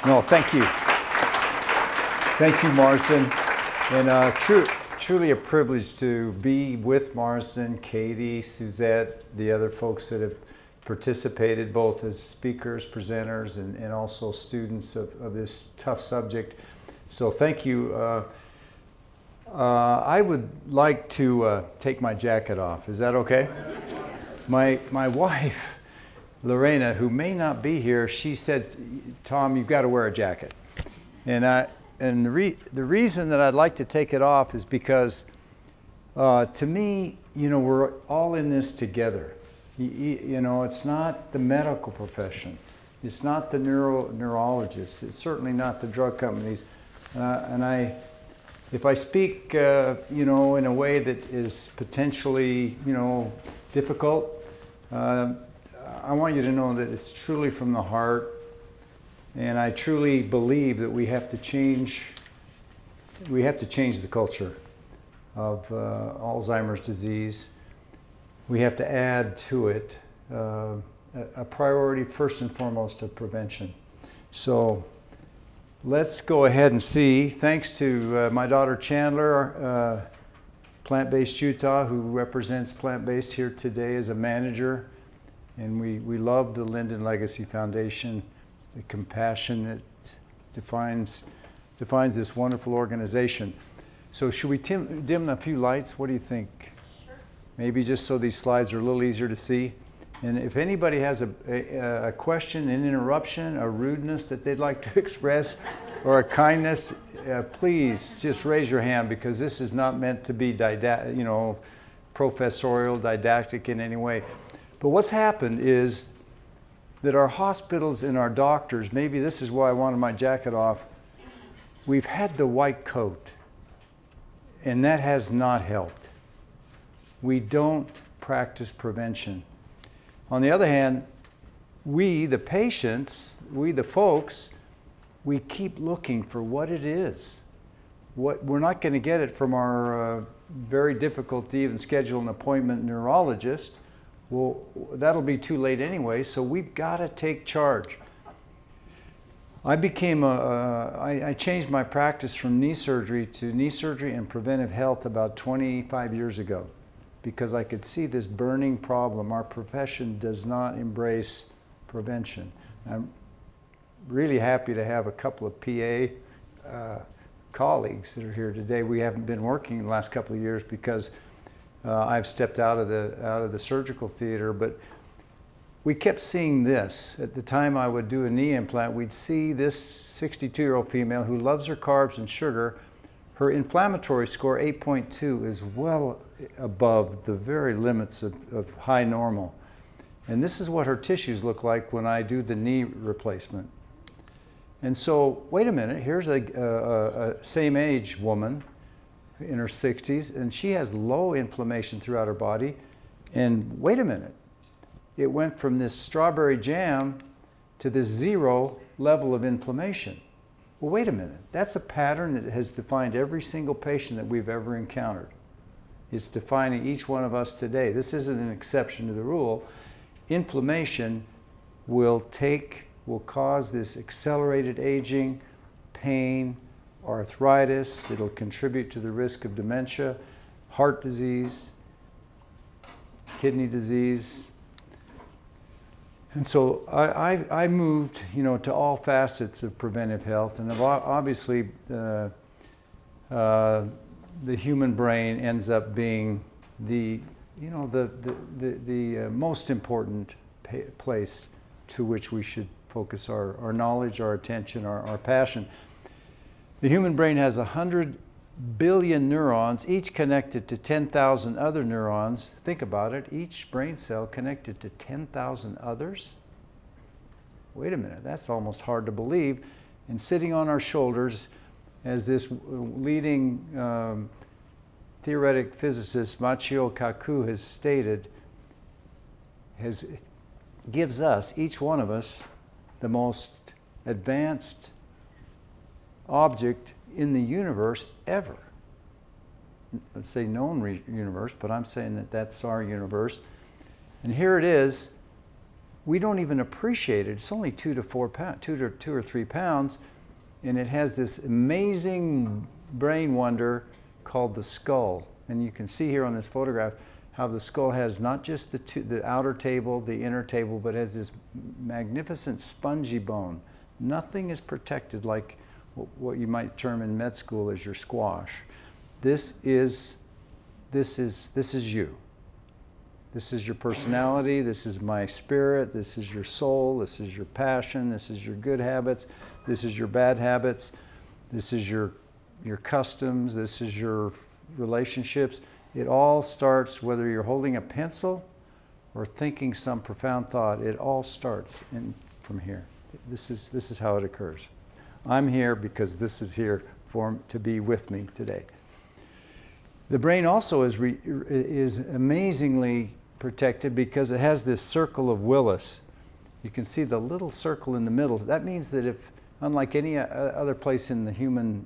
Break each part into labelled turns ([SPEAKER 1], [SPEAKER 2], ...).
[SPEAKER 1] No, thank you. Thank you, Marsden. And truly a privilege to be with Marsden, Katie, Suzette, the other folks that have participated both as speakers, presenters, and also students of this tough subject. So thank you. I would like to take my jacket off. Is that okay? My wife, Lorena, who may not be here, she said, Tom, you've got to wear a jacket. And the reason that I'd like to take it off is because to me, we're all in this together. It's not the medical profession. It's not the neurologists. It's certainly not the drug companies. If I speak, in a way that is potentially, difficult, I want you to know that it's truly from the heart, and I truly believe that we have to change the culture of Alzheimer's disease. We have to add to it a priority first and foremost of prevention. So let's go ahead and see. Thanks to my daughter Chandler, Plant-Based Utah, who represents Plant-Based here today as a manager. And we love the Lynden Legacy Foundation, the compassion that defines this wonderful organization. So should we dim a few lights? What do you think? Sure. Maybe just so these slides are a little easier to see. And if anybody has a question, an interruption, a rudeness that they'd like to express, or a kindness, please just raise your hand, because this is not meant to be professorial, didactic in any way. But what's happened is that our hospitals and our doctors, maybe this is why I wanted my jacket off, we've had the white coat, and that has not helped. We don't practice prevention. On the other hand, we, the patients, we, the folks, we keep looking for what it is. We're not going to get it from our very difficult to even schedule an appointment neurologist. Well, that'll be too late anyway, so we've got to take charge. I changed my practice from knee surgery to knee surgery and preventive health about 25 years ago, because I could see this burning problem. Our profession does not embrace prevention. I'm really happy to have a couple of PA colleagues that are here today. We haven't been working the last couple of years because I've stepped out of the surgical theater, but we kept seeing this. At the time I would do a knee implant, we'd see this 62-year-old female who loves her carbs and sugar. Her inflammatory score, 8.2, is well above the very limits of high normal. And this is what her tissues look like when I do the knee replacement. And so, wait a minute, here's a same age woman in her 60s, and she has low inflammation throughout her body. And wait a minute, it went from this strawberry jam to this 0 level of inflammation. Well, wait a minute, that's a pattern that has defined every single patient that we've ever encountered. It's defining each one of us today. This isn't an exception to the rule. Inflammation will cause this accelerated aging, pain, arthritis. It'll contribute to the risk of dementia, heart disease, kidney disease. And so I moved, to all facets of preventive health, and obviously the human brain ends up being the most important place to which we should focus our knowledge, our attention, our passion. The human brain has 100 billion neurons, each connected to 10,000 other neurons. Think about it, each brain cell connected to 10,000 others. Wait a minute, that's almost hard to believe. And sitting on our shoulders, as this leading theoretic physicist Michio Kaku has stated, gives us, each one of us, the most advanced object in the universe ever. Let's say known universe, but I'm saying that that's our universe. And here it is, we don't even appreciate it. It's only 2 to 4 pounds, 2 or 3 pounds, and it has this amazing brain wonder called the skull. And you can see here on this photograph how the skull has not just the outer table, the inner table, but has this magnificent spongy bone. Nothing is protected like what you might term in med school as your squash. This is you. This is your personality, this is my spirit, this is your soul, this is your passion, this is your good habits, this is your bad habits, this is your customs, this is your relationships. It all starts, whether you're holding a pencil or thinking some profound thought, it all starts from here. This is how it occurs. I'm here because this is here to be with me today. The brain also is amazingly protected because it has this circle of Willis. You can see the little circle in the middle. That means that if, unlike any other place in the human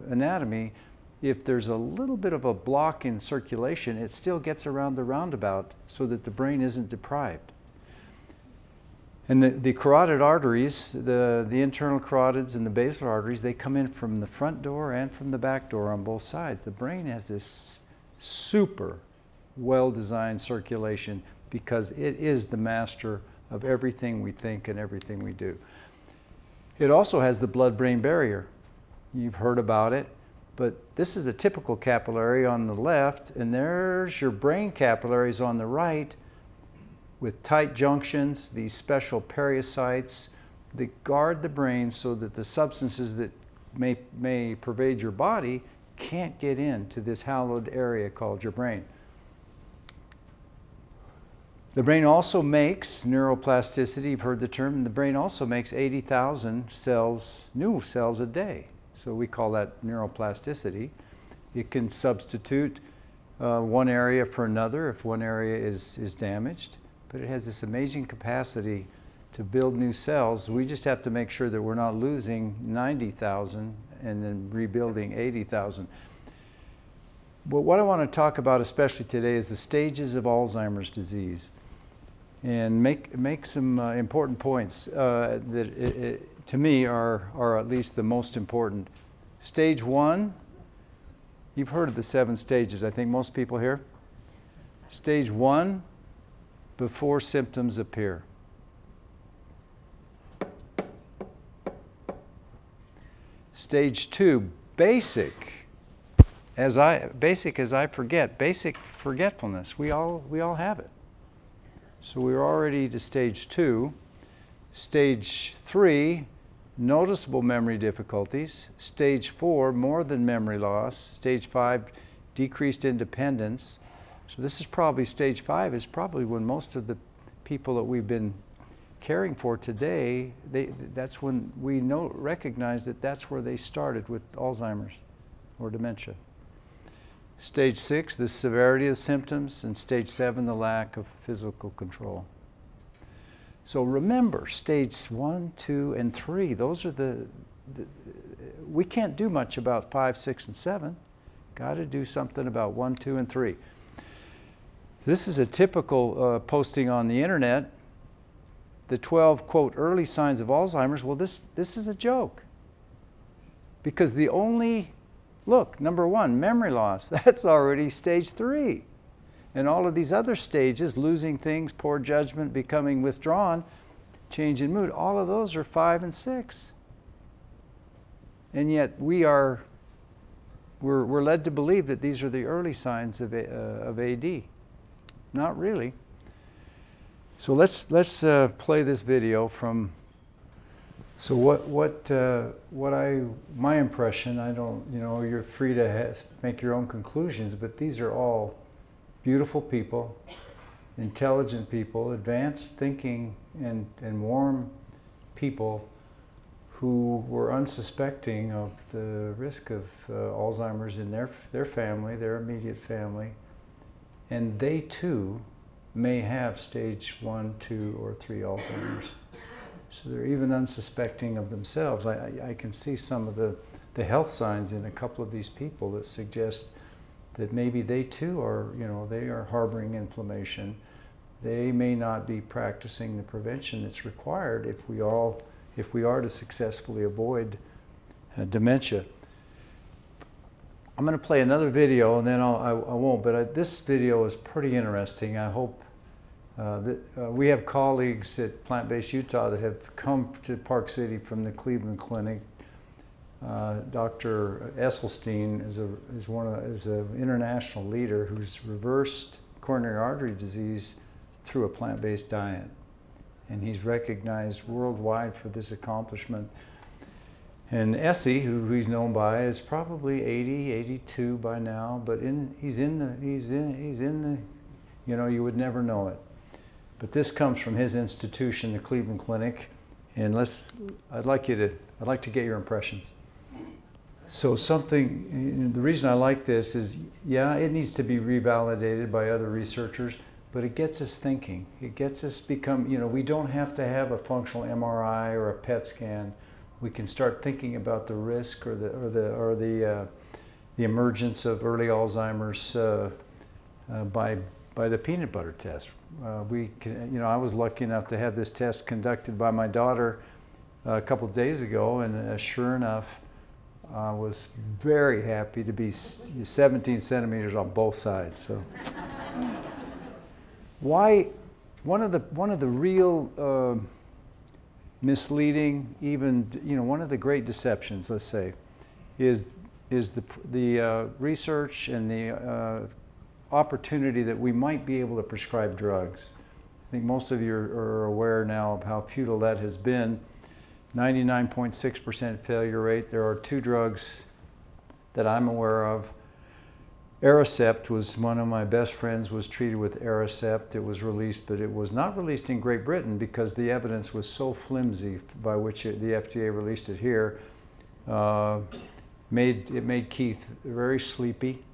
[SPEAKER 1] anatomy, if there's a little bit of a block in circulation, it still gets around the roundabout so that the brain isn't deprived. And the carotid arteries, the internal carotids and the basal arteries, they come in from the front door and from the back door on both sides. The brain has this super well-designed circulation because it is the master of everything we think and everything we do. It also has the blood-brain barrier. You've heard about it, but this is a typical capillary on the left, and there's your brain capillaries on the right with tight junctions, these special periocytes that guard the brain so that the substances that may pervade your body can't get into this hallowed area called your brain. The brain also makes neuroplasticity, you've heard the term, the brain also makes 80,000 cells, new cells a day. So we call that neuroplasticity. It can substitute one area for another if one area is damaged, but it has this amazing capacity to build new cells. We just have to make sure that we're not losing 90,000 and then rebuilding 80,000. But what I want to talk about especially today is the stages of Alzheimer's disease, and make some important points that to me are at least the most important. Stage 1, you've heard of the 7 stages, I think most people here. Stage 1, before symptoms appear. Stage 2, basic as I forget, basic forgetfulness. We all have it. So we're already to stage 2. Stage 3, noticeable memory difficulties. Stage 4, more than memory loss. Stage 5, decreased independence. So this is probably, stage 5 is probably when most of the people that we've been caring for today, that's when we recognize that that's where they started with Alzheimer's or dementia. Stage 6, the severity of symptoms, and stage 7, the lack of physical control. So remember, stage 1, 2, and 3, those are we can't do much about 5, 6, and 7. Got to do something about 1, 2, and 3. This is a typical posting on the internet. The 12, quote, early signs of Alzheimer's. Well, this is a joke. Because the only, look, number 1, memory loss. That's already stage 3. And all of these other stages, losing things, poor judgment, becoming withdrawn, change in mood, all of those are 5 and 6. And yet we're led to believe that these are the early signs of AD. Not really. So let's play this video from. So my impression, I don't, you're free to make your own conclusions, but these are all beautiful people, intelligent people, advanced thinking and warm people who were unsuspecting of the risk of Alzheimer's in their family, their immediate family, and they too may have stage 1, 2, or 3 Alzheimer's. So they're even unsuspecting of themselves. I can see some of the health signs in a couple of these people that suggest that maybe they too are, they are harboring inflammation. they may not be practicing the prevention that's required if we are to successfully avoid dementia. I'm going to play another video, and then I won't, but this video is pretty interesting. I hope we have colleagues at Plant-Based Utah that have come to Park City from the Cleveland Clinic. Dr. Esselstyn is an international leader who's reversed coronary artery disease through a plant-based diet, and he's recognized worldwide for this accomplishment. And Essie, who he's known by, is probably 80, 82 by now, but he's in the, you know, you would never know it. But this comes from his institution, the Cleveland Clinic, and I'd like to get your impressions. So the reason I like this is, yeah, it needs to be revalidated by other researchers, but it gets us thinking. It gets us you know, we don't have to have a functional MRI or a PET scan. We can start thinking about the risk or the emergence of early Alzheimer's by the peanut butter test. You know, I was lucky enough to have this test conducted by my daughter a couple of days ago, and sure enough, I was very happy to be 17 centimeters on both sides. So, why? One of the real misleading, even, you know, one of the great deceptions, let's say, is the research and the opportunity that we might be able to prescribe drugs. I think most of you are aware now of how futile that has been. 99.6% failure rate. There are 2 drugs that I'm aware of. Aricept was one of my best friends, was treated with Aricept. It was released, but it was not released in Great Britain because the evidence was so flimsy by which the FDA released it here. It made Keith very sleepy,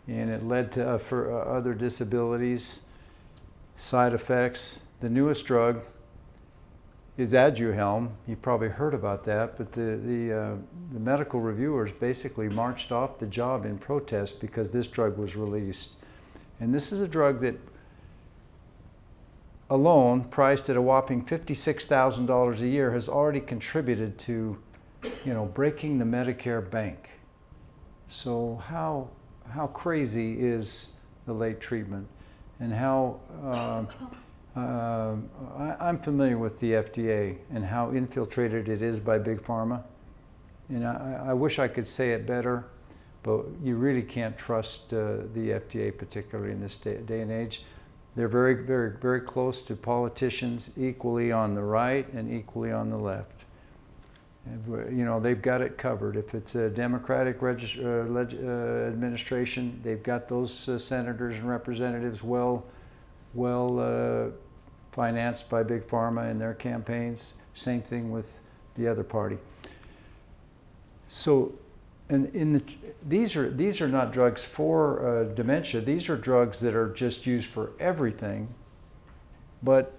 [SPEAKER 1] and it led to other disabilities, side effects. The newest drug is Aduhelm. You've probably heard about that, but the medical reviewers basically marched off the job in protest because this drug was released. And this is a drug that alone, priced at a whopping $56,000 a year, has already contributed to, you know, breaking the Medicare bank. So how crazy is the late treatment, and how I'm familiar with the FDA and how infiltrated it is by Big Pharma. And I wish I could say it better, but you really can't trust the FDA, particularly in this day and age. They're very, very, very close to politicians, equally on the right and equally on the left. And, you know, they've got it covered. If it's a Democratic administration, they've got those senators and representatives well financed by Big Pharma in their campaigns. Same thing with the other party. So, these are not drugs for dementia. These are drugs that are just used for everything. But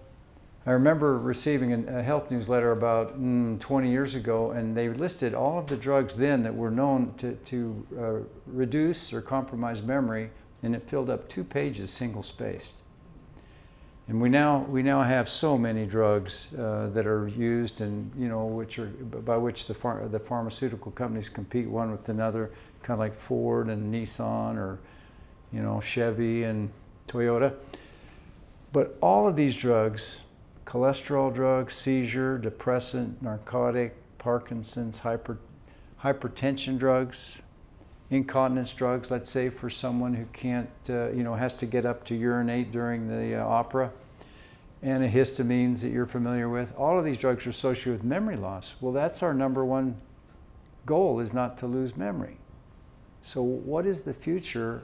[SPEAKER 1] I remember receiving a health newsletter about 20 years ago, and they listed all of the drugs then that were known to reduce or compromise memory, and it filled up 2 pages single-spaced. And we now have so many drugs that are used, and, you know, by which the pharmaceutical companies compete one with another, kind of like Ford and Nissan, or, you know, Chevy and Toyota. But all of these drugs, cholesterol drugs, seizure, depressant, narcotic, Parkinson's, hypertension drugs, incontinence drugs, let's say for someone who can't, you know, has to get up to urinate during the opera, antihistamines that you're familiar with. All of these drugs are associated with memory loss. Well, that's our #1 goal, is not to lose memory. So what is the future?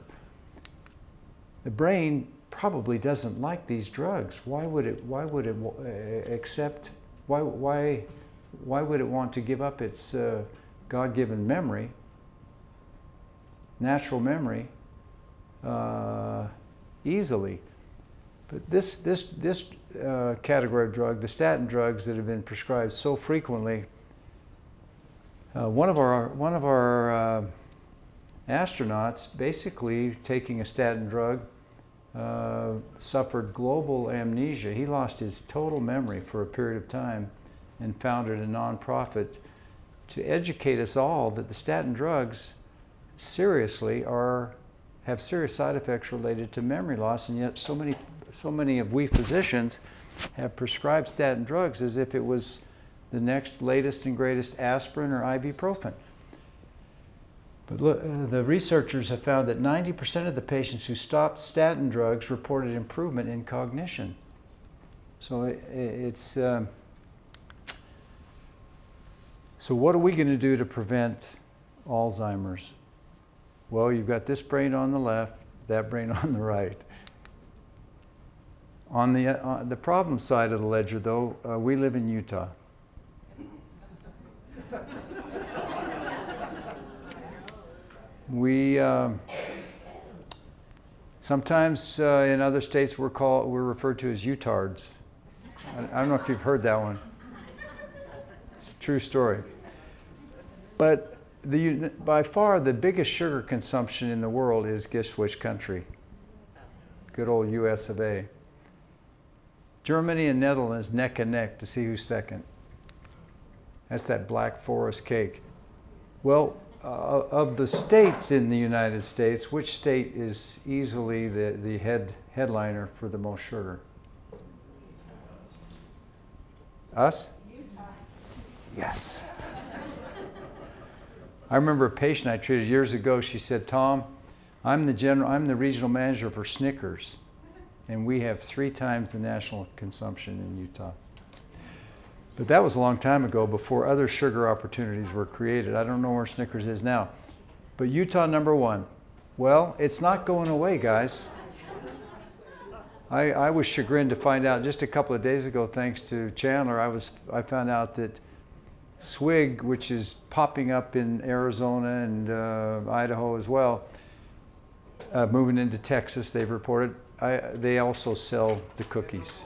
[SPEAKER 1] The brain probably doesn't like these drugs. Why would it accept, why would it want to give up its God-given memory, natural memory, easily? But this category of drug, the statin drugs that have been prescribed so frequently, one of our astronauts, basically taking a statin drug, suffered global amnesia. He lost his total memory for a period of time and founded a nonprofit to educate us all that the statin drugs seriously have serious side effects related to memory loss, and yet so many of we physicians have prescribed statin drugs as if it was the next latest and greatest aspirin or ibuprofen. But look, the researchers have found that 90% of the patients who stopped statin drugs reported improvement in cognition. So so what are we going to do to prevent Alzheimer's? Well, you've got this brain on the left, that brain on the right. On the problem side of the ledger, though, we live in Utah. We sometimes in other states we're referred to as Utards. I don't know if you've heard that one. It's a true story. But by far the biggest sugar consumption in the world is guess which country? Good old US of A. Germany and Netherlands neck and neck to see who's second. That's that Black Forest cake. Well, of the states in the United States, which state is easily the headliner for the most sugar? Us? Utah. Yes. I remember a patient I treated years ago. She said, "Tom, I'm the regional manager for Snickers, and we have 3 times the national consumption in Utah." But that was a long time ago, before other sugar opportunities were created. I don't know where Snickers is now. But Utah #1. Well, it's not going away, guys. I was chagrined to find out just a couple of days ago, thanks to Chandler, I found out that Swig, which is popping up in Arizona and Idaho as well, moving into Texas, they've reported, they also sell the cookies.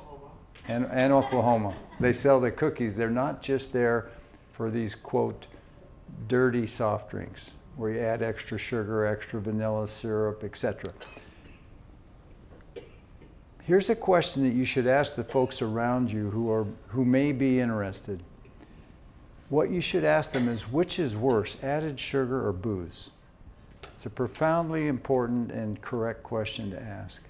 [SPEAKER 1] And Oklahoma. They sell the cookies. They're not just there for these, quote, dirty soft drinks, where you add extra sugar, extra vanilla syrup, etc. Here's a question that you should ask the folks around you who may be interested. What you should ask them is, which is worse, added sugar or booze? It's a profoundly important and correct question to ask.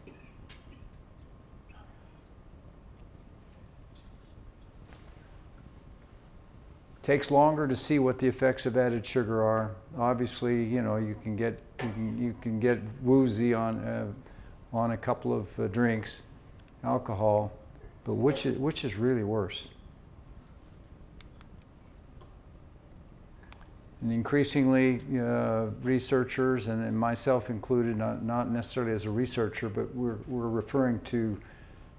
[SPEAKER 1] Takes longer to see what the effects of added sugar are. Obviously, you know, you can get woozy on a couple of drinks, alcohol, but which is really worse? And increasingly, researchers and myself included, not necessarily as a researcher, but we're referring to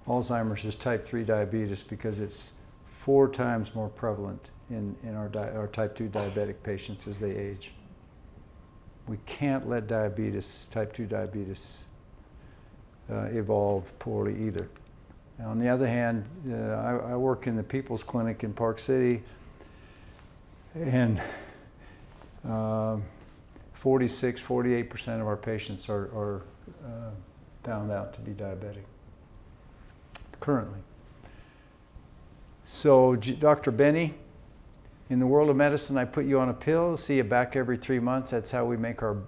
[SPEAKER 1] Alzheimer's as type 3 diabetes because it's 4 times more prevalent in our type 2 diabetic patients as they age. We can't let type 2 diabetes evolve poorly either. Now, on the other hand, I work in the People's Clinic in Park City, and 48% of our patients are found out to be diabetic currently. So, Dr. Benny, in the world of medicine, I put you on a pill, see you back every 3 months. That's how we make our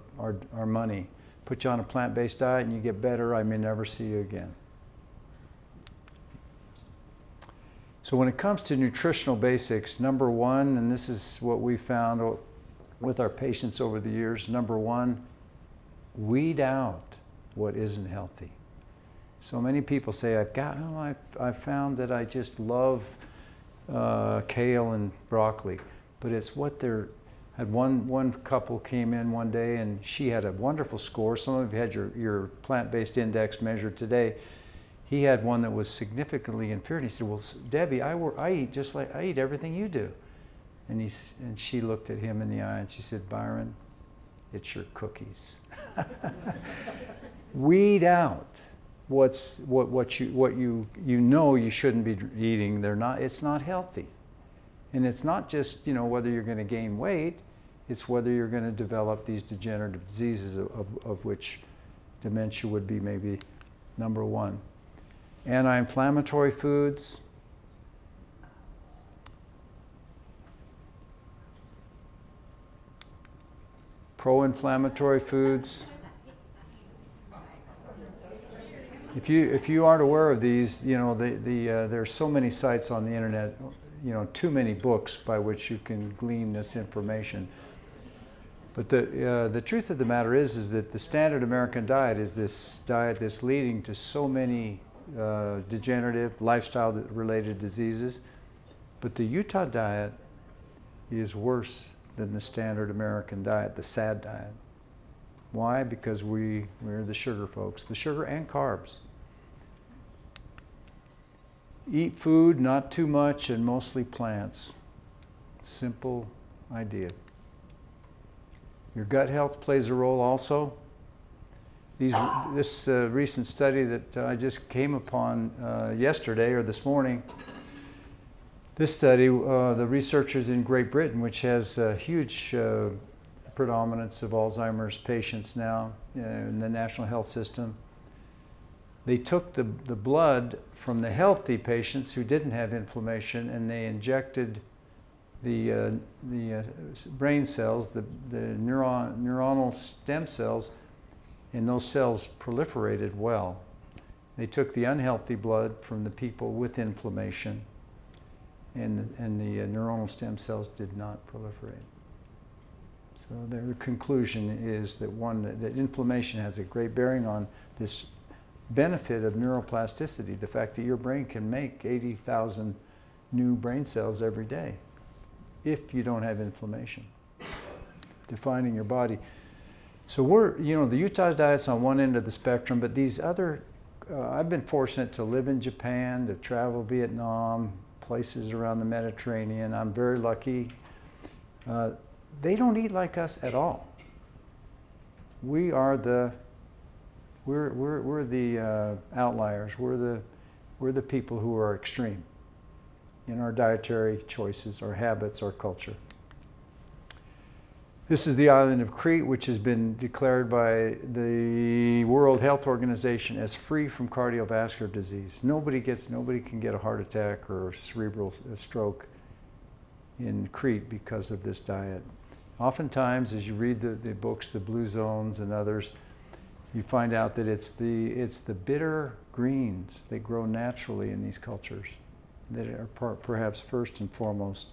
[SPEAKER 1] money. Put you on a plant-based diet and you get better, I may never see you again. So when it comes to nutritional basics, #1, and this is what we found with our patients over the years, #1, weed out what isn't healthy. So many people say, I've found that I just love kale and broccoli, but it's what they're. Had one couple came in one day and she had a wonderful score. Some of you had your plant-based index measured today. He had one that was significantly inferior. And he said, "Well, Debbie, I eat just like I eat everything you do." And she looked at him in the eye and she said, "Byron, it's your cookies." Weed out what you know you shouldn't be eating. It's not healthy. And it's not just, whether you're going to gain weight, it's whether you're going to develop these degenerative diseases of which dementia would be maybe number one. Anti-inflammatory foods. Pro-inflammatory foods. If you aren't aware of these, you know, there's so many sites on the internet, you know, too many books by which you can glean this information. But the truth of the matter is that the standard American diet is this diet that's leading to so many degenerative, lifestyle-related diseases. But the Utah diet is worse than the standard American diet, the SAD diet. Why? Because we're the sugar folks, the sugar and carbs. Eat food, not too much, and mostly plants. Simple idea. Your gut health plays a role also. This recent study that I just came upon yesterday or this morning, this study, the researchers in Great Britain, which has a huge predominance of Alzheimer's patients now in the national health system, they took the blood from the healthy patients who didn't have inflammation, and they injected the brain cells, the neuronal stem cells, and those cells proliferated well. They took the unhealthy blood from the people with inflammation, and the neuronal stem cells did not proliferate. So their conclusion is that that inflammation has a great bearing on this benefit of neuroplasticity, the fact that your brain can make 80,000 new brain cells every day if you don't have inflammation defining your body. So you know, the Utah diet's on one end of the spectrum, but these other, I've been fortunate to live in Japan, to travel Vietnam, places around the Mediterranean. I'm very lucky. They don't eat like us at all. We are we're the outliers. We're the people who are extreme in our dietary choices, our habits, our culture. This is the island of Crete, which has been declared by the World Health Organization as free from cardiovascular disease. Nobody can get a heart attack or cerebral stroke in Crete because of this diet. Oftentimes, as you read the books, the Blue Zones and others, you find out that it's the bitter greens that grow naturally in these cultures that are perhaps first and foremost.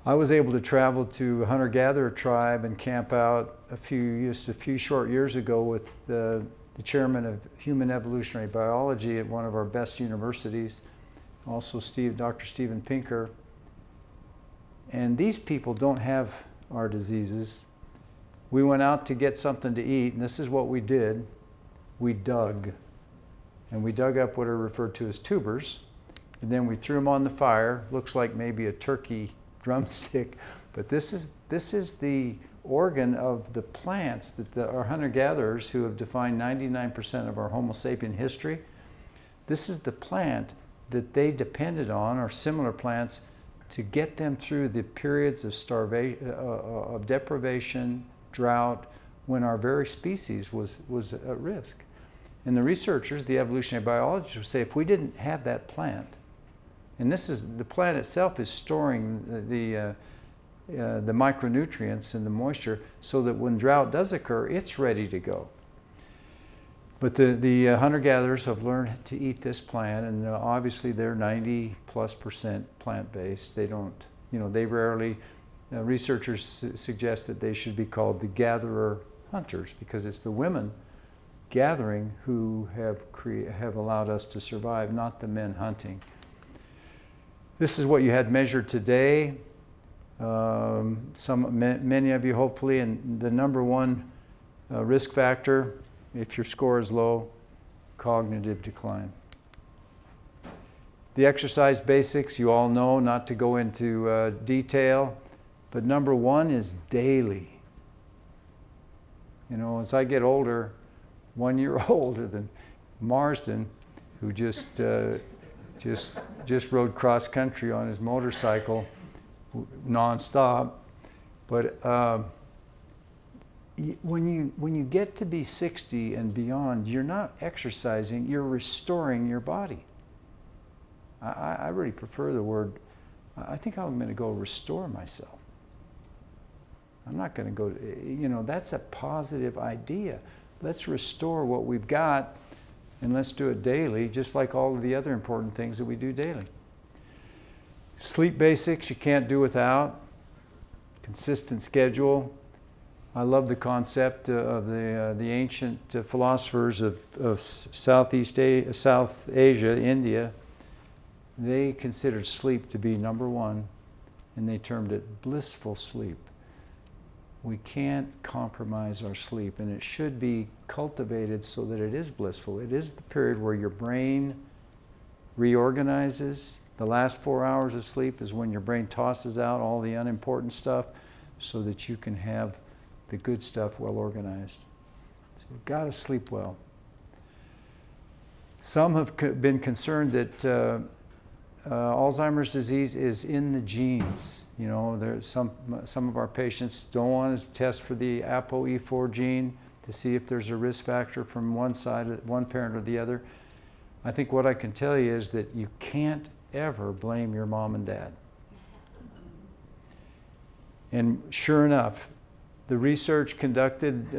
[SPEAKER 1] I was able to travel to a hunter-gatherer tribe and camp out just a few short years ago with the chairman of human evolutionary biology at one of our best universities, also Dr. Steven Pinker. And these people don't have our diseases. We went out to get something to eat, and this is what we did. We dug. And we dug up what are referred to as tubers, and then we threw them on the fire. Looks like maybe a turkey drumstick, but this is the organ of the plants that our hunter-gatherers, who have defined 99% of our Homo sapien history, this is the plant that they depended on, or similar plants, to get them through the periods of starvation, of deprivation, drought, when our very species was at risk. And the researchers, the evolutionary biologists, would say if we didn't have that plant, and the plant itself is storing the micronutrients and the moisture so that when drought does occur, it's ready to go. But the hunter-gatherers have learned to eat this plant, and obviously they're 90+% plant-based. They don't, you know, they rarely, researchers suggest that they should be called the gatherer-hunters, because it's the women gathering who have allowed us to survive, not the men hunting. This is what you had measured today. Many of you hopefully, and the number one risk factor, if your score is low, cognitive decline. The exercise basics, you all know, not to go into detail, but number one is daily. You know, as I get older, 1 year older than Marsden, who just rode cross country on his motorcycle nonstop, but when you get to be 60 and beyond, you're not exercising, you're restoring your body. I really prefer the word, I think I'm going to go restore myself. I'm not going to go, that's a positive idea. Let's restore what we've got, and let's do it daily, just like all of the other important things that we do daily. Sleep basics you can't do without. Consistent schedule. I love the concept of the ancient philosophers of South Asia, India. They considered sleep to be number one, and they termed it blissful sleep. We can't compromise our sleep, and it should be cultivated so that it is blissful. It is the period where your brain reorganizes. The last 4 hours of sleep is when your brain tosses out all the unimportant stuff so that you can have the good stuff well organized. So you've got to sleep well. Some have been concerned that Alzheimer's disease is in the genes. There's some of our patients don't want to test for the ApoE4 gene to see if there's a risk factor from one side, one parent or the other. I think what I can tell you is that you can't ever blame your mom and dad. And sure enough, the research conducted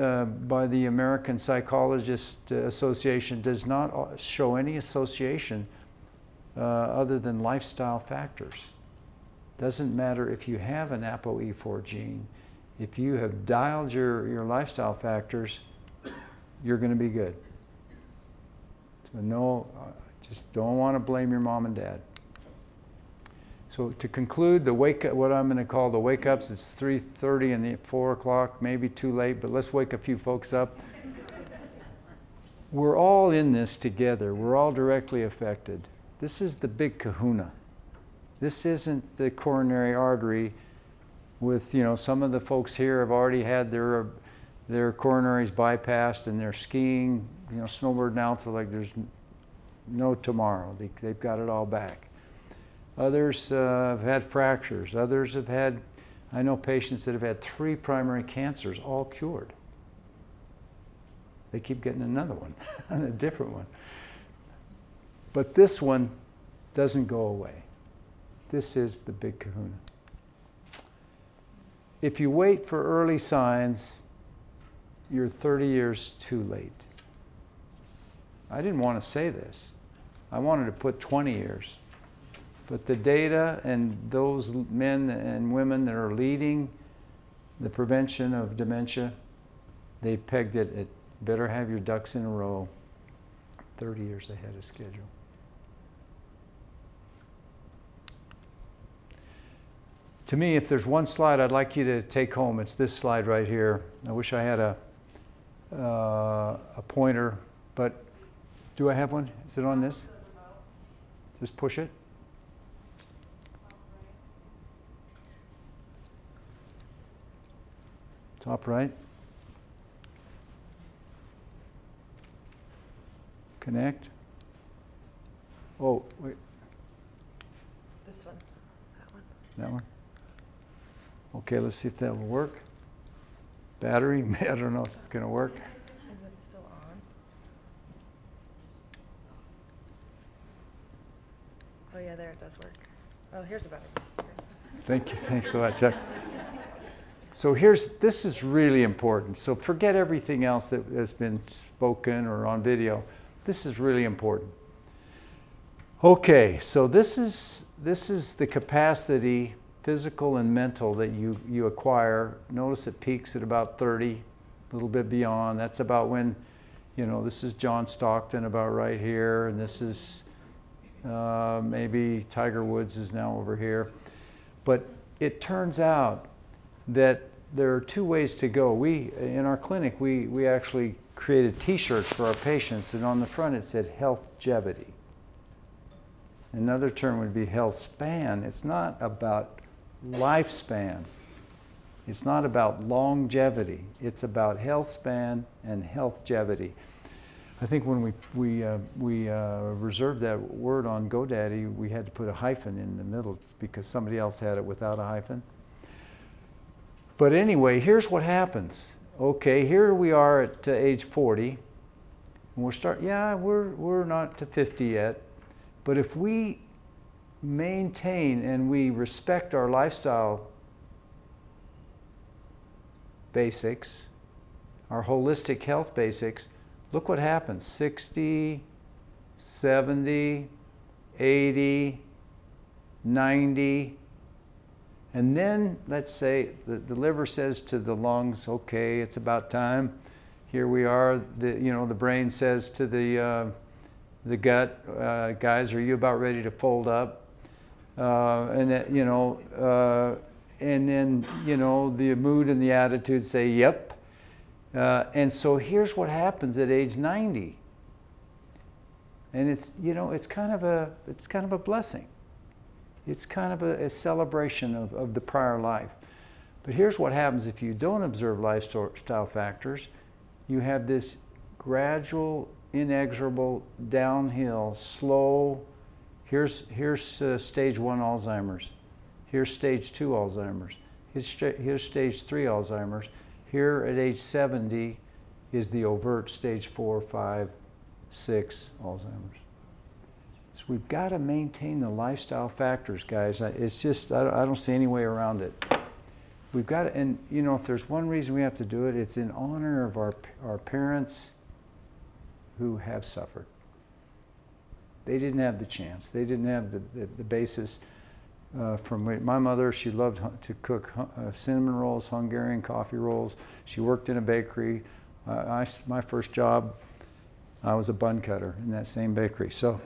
[SPEAKER 1] by the American Psychologist Association does not show any association other than lifestyle factors. Doesn't matter if you have an ApoE4 gene. If you have dialed your lifestyle factors, you're going to be good. So no, just don't want to blame your mom and dad. So to conclude, the wake up, what I'm going to call the wake ups, it's 3:30 and 4 o'clock, maybe too late, but let's wake a few folks up. We're all in this together. We're all directly affected. This is the big kahuna. This isn't the coronary artery with, some of the folks here have already had their coronaries bypassed and they're skiing, snowboarding out to like there's no tomorrow. They've got it all back. Others have had fractures. Others have had, I know patients that have had 3 primary cancers, all cured. They keep getting another one, and a different one. But this one doesn't go away. This is the big kahuna. If you wait for early signs, you're 30 years too late. I didn't want to say this. I wanted to put 20 years. But the data and those men and women that are leading the prevention of dementia, they pegged it at better have your ducks in a row 30 years ahead of schedule. To me, if there's one slide I'd like you to take home, it's this slide right here. I wish I had a pointer, but do I have one? Is it on this? Just push it. Top right. Connect. Oh, wait.
[SPEAKER 2] This one. That one.
[SPEAKER 1] That one? Okay, let's see if that will work. Battery, I don't know if it's going to work.
[SPEAKER 2] Is it still on? Oh yeah, there it does work. Oh, here's the battery.
[SPEAKER 1] Thank you, thanks so much, Chuck. So this is really important. So forget everything else that has been spoken or on video. This is really important. Okay, so this is the capacity, physical and mental, that you acquire. Notice it peaks at about 30, a little bit beyond. That's about when, this is John Stockton about right here, and this is maybe Tiger Woods is now over here. But it turns out that there are 2 ways to go. In our clinic, we actually created t-shirts for our patients, and on the front it said healthgevity. Another term would be health span. It's not about lifespan. It's not about longevity. It's about health span and healthgevity. I think when we reserved that word on GoDaddy, we had to put a hyphen in the middle because somebody else had it without a hyphen. But anyway, here's what happens. okay, here we are at age 40, and we're not to 50 yet, but if we maintain and we respect our lifestyle basics, our holistic health basics, look what happens. 60, 70, 80, 90, and then let's say the liver says to the lungs, okay, it's about time. Here we are. The brain says to the gut, guys, are you about ready to fold up? And then the mood and the attitude say, yep. And so here's what happens at age 90. And it's kind of a blessing. It's kind of a celebration of the prior life. But here's what happens if you don't observe lifestyle factors. You have this gradual, inexorable, downhill, slow. Here's stage 1 Alzheimer's. Here's stage 2 Alzheimer's. Here's stage 3 Alzheimer's. Here at age 70 is the overt stage 4, 5, 6 Alzheimer's. So we've got to maintain the lifestyle factors, guys. It's just, I don't see any way around it. We've got to, and if there's one reason we have to do it, it's in honor of our parents who have suffered. They didn't have the chance. They didn't have the basis. From my mother, she loved to cook cinnamon rolls, Hungarian coffee rolls. She worked in a bakery. My first job, I was a bun cutter in that same bakery. So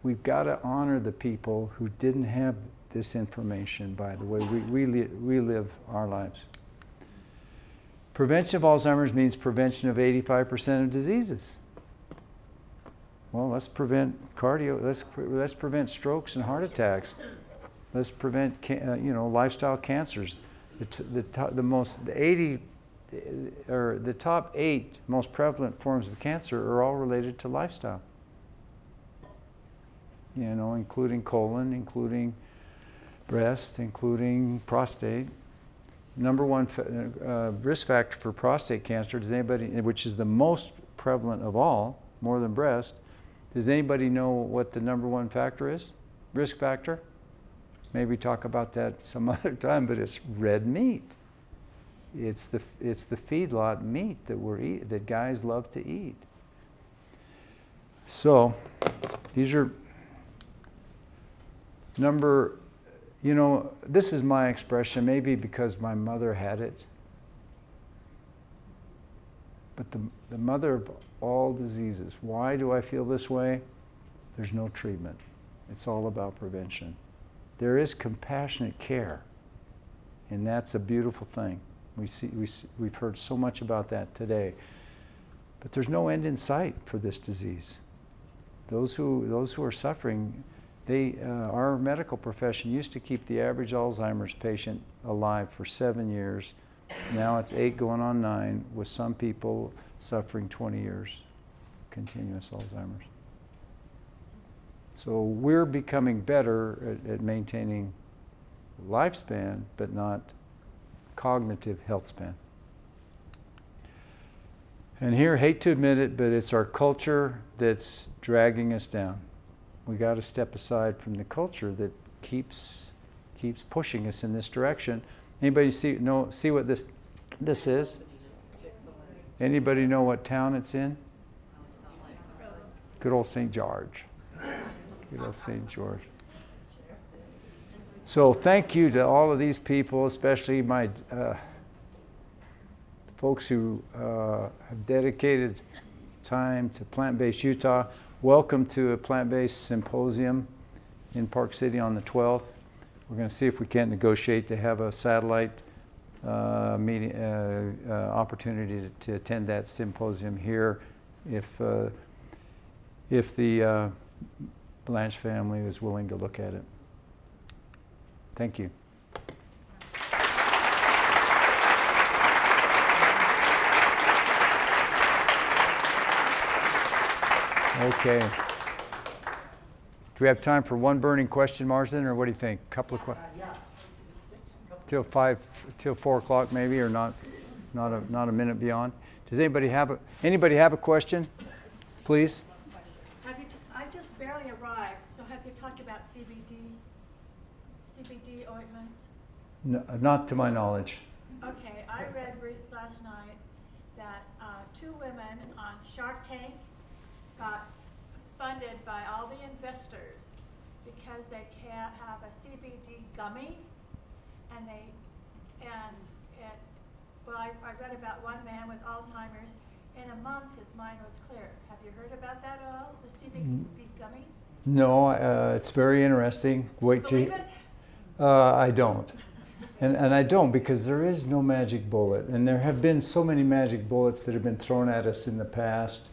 [SPEAKER 1] we've got to honor the people who didn't have this information by the way we live our lives. Prevention of Alzheimer's means prevention of 85% of diseases. Well, let's prevent let's prevent strokes and heart attacks. Let's prevent lifestyle cancers. The top 8 most prevalent forms of cancer are all related to lifestyle. Including colon, including breast, including prostate. Number 1 risk factor for prostate cancer, which is the most prevalent of all, more than breast. Does anybody know what the number 1 factor is? Risk factor? Maybe talk about that some other time, but it's red meat. It's the feedlot meat that guys love to eat. So these are this is my expression, maybe because my mother had it. But the mother of all diseases. Why do I feel this way? There's no treatment. It's all about prevention. There is compassionate care, and that's a beautiful thing. We've heard so much about that today. But there's no end in sight for this disease. Those who are suffering, our medical profession used to keep the average Alzheimer's patient alive for 7 years. Now it's 8 going on 9, with some people suffering 20 years, continuous Alzheimer's. So we're becoming better at maintaining lifespan, but not cognitive health span. And here, hate to admit it, but it's our culture that's dragging us down. We got to step aside from the culture that keeps pushing us in this direction. Anybody see what this is? Anybody know what town it's in? Good old St. George. Good old St. George. So thank you to all of these people, especially my folks who have dedicated time to Plant-Based Utah. Welcome to a plant-based symposium in Park City on the 12th. We're going to see if we can't negotiate to have a satellite meeting opportunity to attend that symposium here, if the Blanche family is willing to look at it. Thank you. Okay. Do we have time for one burning question, Marsden, or what do you think? A couple of questions?
[SPEAKER 3] Yeah.
[SPEAKER 1] Till 4 o'clock maybe, or not? not a minute beyond. Does anybody have a question? Please.
[SPEAKER 3] I just barely arrived, so have you talked about CBD ointments?
[SPEAKER 1] No, not to my knowledge.
[SPEAKER 3] Okay, I read last night that 2 women on Shark Tank got funded by all the investors because they can't have a CBD gummy, I read about one man with Alzheimer's. In a month, his mind was clear. Have you heard about that at all? The CBD gummies?
[SPEAKER 1] No, it's very interesting.
[SPEAKER 3] Believe it?
[SPEAKER 1] I don't. And I don't, because there is no magic bullet. And there have been so many magic bullets that have been thrown at us in the past,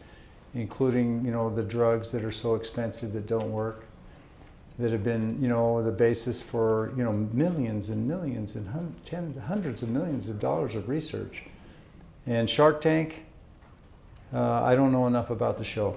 [SPEAKER 1] including, the drugs that are so expensive that don't work, that have been, the basis for, millions and millions and hundreds of millions of dollars of research. And Shark Tank, I don't know enough about the show.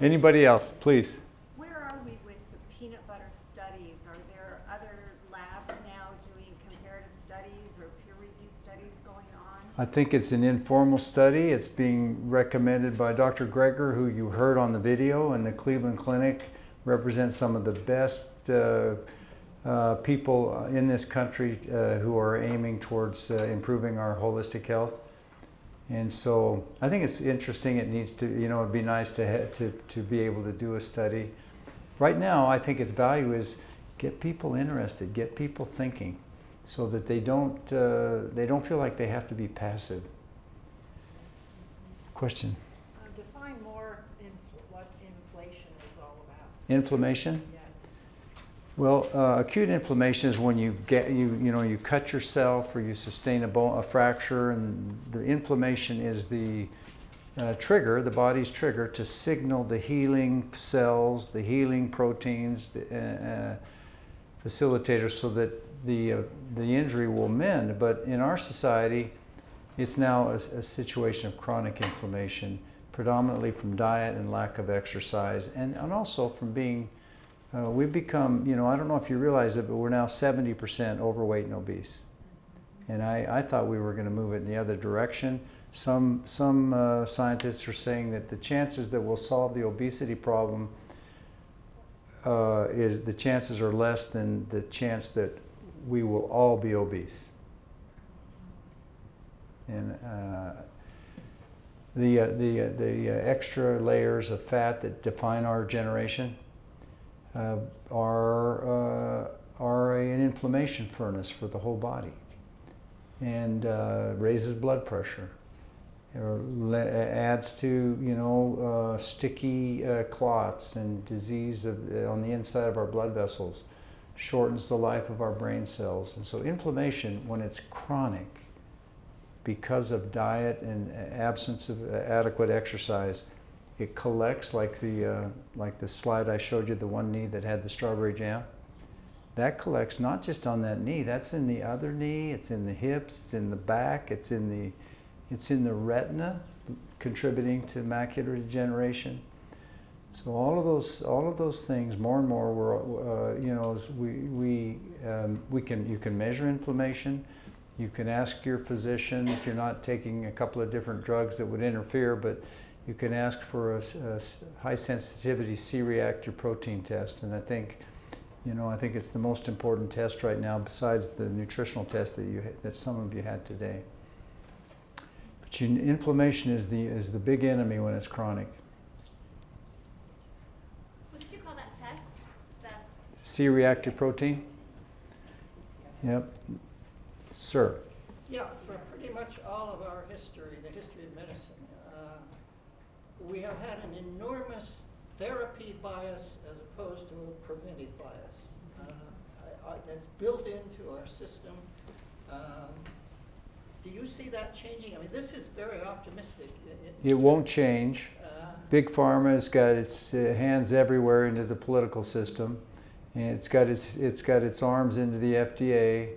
[SPEAKER 1] Anybody else, please?
[SPEAKER 4] Where are we with the peanut butter studies? Are there other labs now doing comparative studies or peer review studies going on?
[SPEAKER 1] I think it's an informal study. It's being recommended by Dr. Greger, who you heard on the video, and the Cleveland Clinic represents some of the best people in this country who are aiming towards improving our holistic health. And so I think it's interesting. It needs to, it'd be nice to be able to do a study. Right now, I think its value is get people interested, get people thinking, so that they don't feel like they have to be passive. Question?
[SPEAKER 2] Define more what inflation is all about.
[SPEAKER 1] Inflammation?
[SPEAKER 2] Yeah.
[SPEAKER 1] Well, acute inflammation is when you cut yourself or you sustain a fracture, and the inflammation is the trigger, the body's trigger to signal the healing cells, the healing proteins, the facilitators, so that the injury will mend. But in our society, it's now a situation of chronic inflammation, predominantly from diet and lack of exercise, and also from being we've become, I don't know if you realize it, but we're now 70% overweight and obese. And I thought we were going to move it in the other direction. Some scientists are saying that the chances that we'll solve the obesity problem the chances are less than the chance that we will all be obese. And the extra layers of fat that define our generation are an inflammation furnace for the whole body, and raises blood pressure, adds to sticky clots and disease on the inside of our blood vessels, shortens the life of our brain cells. And so inflammation, when it's chronic because of diet and absence of adequate exercise, it collects like the slide I showed you, the one knee that had the strawberry jam. That collects not just on that knee, that's in the other knee, it's in the hips, it's in the back, it's in the retina, contributing to macular degeneration. So all of those things, more and more, you can measure inflammation. You can ask your physician if you're not taking a couple of different drugs that would interfere, but you can ask for a high sensitivity C-reactive protein test, and I think it's the most important test right now, besides the nutritional test that some of you had today. But inflammation is the big enemy when it's chronic.
[SPEAKER 4] What did you call that test?
[SPEAKER 1] C-reactive protein. Yep, sir.
[SPEAKER 5] Yeah, for pretty much all of our history, the history of medicine, we have had an enormous therapy bias as opposed to a preventive bias. That's built into our system. Do you see that changing? I mean, this is very optimistic.
[SPEAKER 1] It won't change. Big Pharma has got its hands everywhere into the political system, and it's got its arms into the FDA.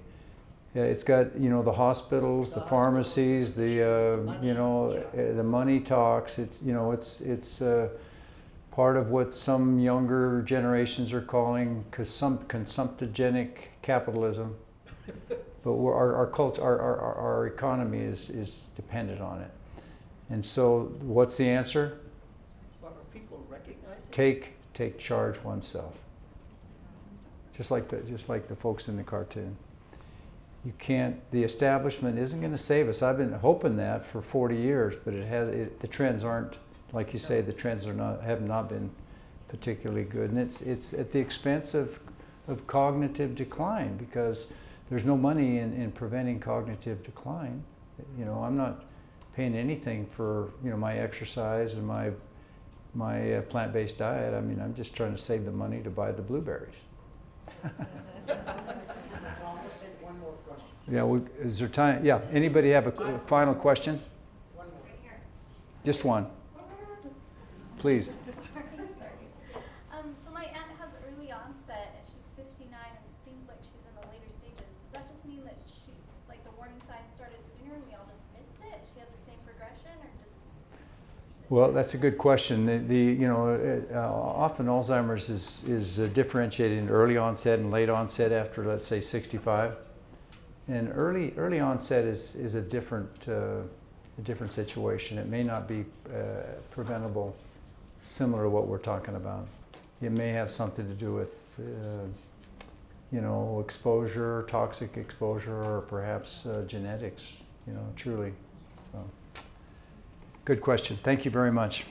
[SPEAKER 1] It's got the hospitals, the pharmacies, the money talks. It's part of what some younger generations are calling consumptogenic capitalism. but our culture, our economy is dependent on it. And so, what's the answer?
[SPEAKER 5] Well, are people recognizing?
[SPEAKER 1] Take charge oneself. Just like the folks in the cartoon. You can't. The establishment isn't going to save us. I've been hoping that for 40 years, but the trends aren't, like you say. The trends have not been particularly good, and it's at the expense of cognitive decline, because there's no money in preventing cognitive decline. You know, I'm not paying anything for, you know, my exercise and my plant-based diet. I mean, I'm just trying to save the money to buy the blueberries.
[SPEAKER 6] I'll just take one more question.
[SPEAKER 1] Yeah, is there time? Yeah, anybody have a final question?
[SPEAKER 6] One more.
[SPEAKER 1] Just one. Please.
[SPEAKER 7] So my aunt has early onset and she's 59 and it seems like she's in the later stages. Does that just mean that like the warning signs started sooner and we all just missed it? She had the same progression, or
[SPEAKER 1] Well, that's a good question. Often Alzheimer's is differentiated into early onset and late onset after, let's say, 65. And early onset is a different situation. It may not be preventable, similar to what we're talking about. It may have something to do with exposure, toxic exposure, or perhaps genetics. Truly. So, good question. Thank you very much.